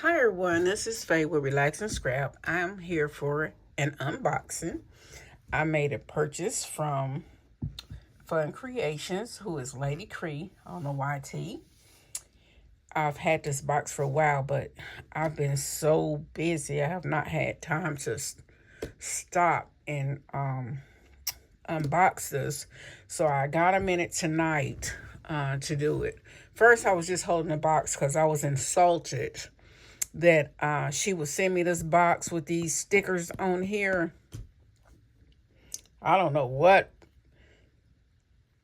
Hi everyone, this is Faye with Relax and Scrap. I'm here for an unboxing. I made a purchase from KREations, who is LadyKre on the YT. I've had this box for a while, but I've been so busy. I have not had time to stop and unbox this. So I got a minute tonight to do it. First, I was just holding the box because I was insulted that she would send me this box with these stickers on here. I don't know what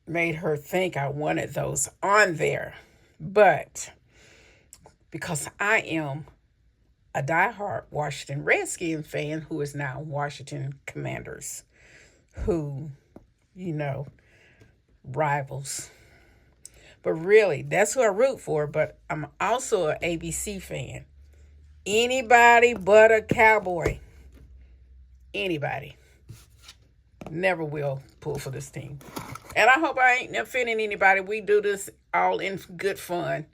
made her think I wanted those on there. But because I am a diehard Washington Redskins fan who is now Washington Commanders, who, rivals. But really, that's who I root for. But I'm also an ABC fan. Anybody but a Cowboy. Anybody. Never will pull for this team. And I hope I ain't offending anybody. We do this all in good fun.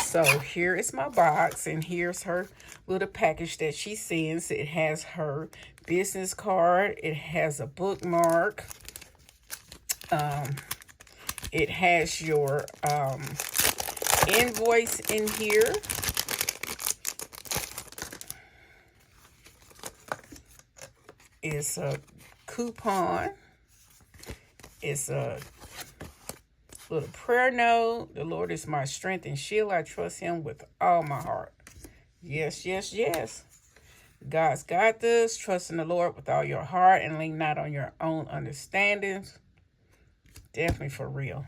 So here is my box, and here's her little package that she sends. It has her business card. It has a bookmark. It has your invoice in here. It's a coupon. It's a little prayer note. The Lord is my strength and shield. I trust him with all my heart. Yes, yes, yes. God's got this. Trust in the Lord with all your heart and lean not on your own understandings. Definitely for real.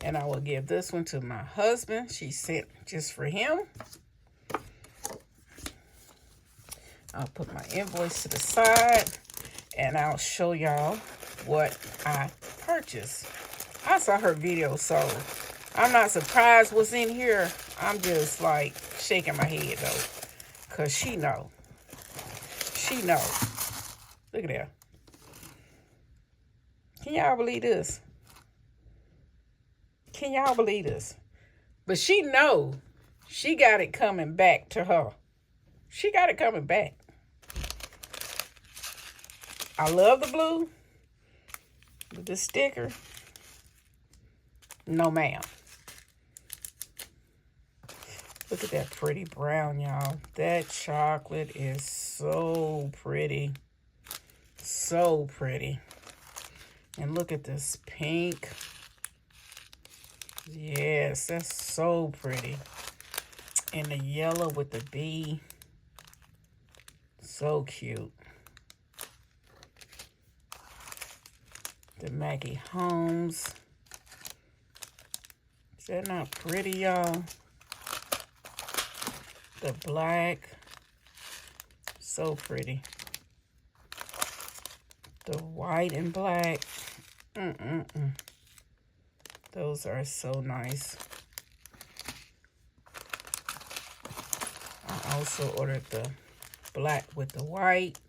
And I will give this one to my husband. She sent just for him. I'll put my invoice to the side, and I'll show y'all what I purchased. I saw her video, so I'm not surprised what's in here. I'm just like shaking my head though, because she know. She know. Look at that. Can y'all believe this? Can y'all believe this? But she know she got it coming back to her. She got it coming back. I love the blue with the sticker. No, ma'am. Look at that pretty brown, y'all. That chocolate is so pretty. So pretty. And look at this pink. Yes, that's so pretty. And the yellow with the bee. So cute. The Maggie Holmes. Is that not pretty, y'all? The black. So pretty. The white and black. Those are so nice. I also ordered the black with the white.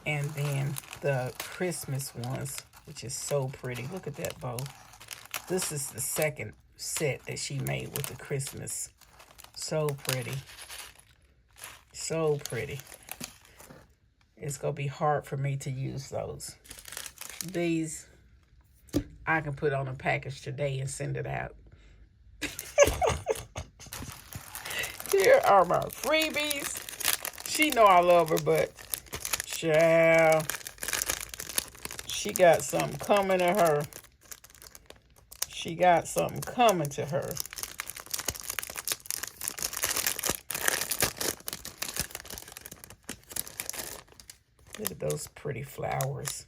And then the Christmas ones, which is so pretty. Look at that bow. This is the second set that she made with the Christmas. So pretty. So pretty. It's going to be hard for me to use those. These I can put on a package today and send it out. Here are my freebies. She know I love her, but child, she got something coming to her. She got something coming to her. Look at those pretty flowers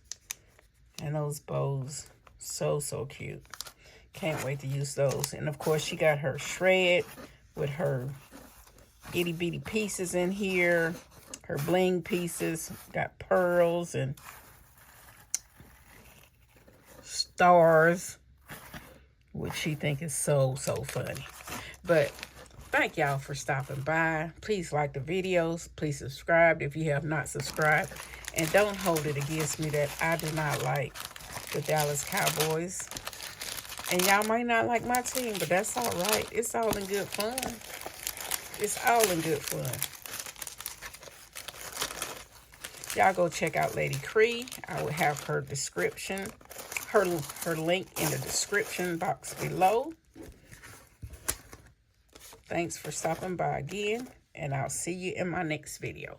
and those bows. So cute. Can't wait to use those. And of course, she got her shred with her itty bitty pieces in here. Her bling pieces. Got pearls and stars, which she think is so funny. But thank y'all for stopping by. Please like the videos. Please subscribe if you have not subscribed. And don't hold it against me that I do not like the Dallas Cowboys. And y'all might not like my team, but that's all right. It's all in good fun. It's all in good fun. Y'all go check out LadyKre. I will have her description, her link in the description box below. Thanks for stopping by again, and I'll see you in my next video.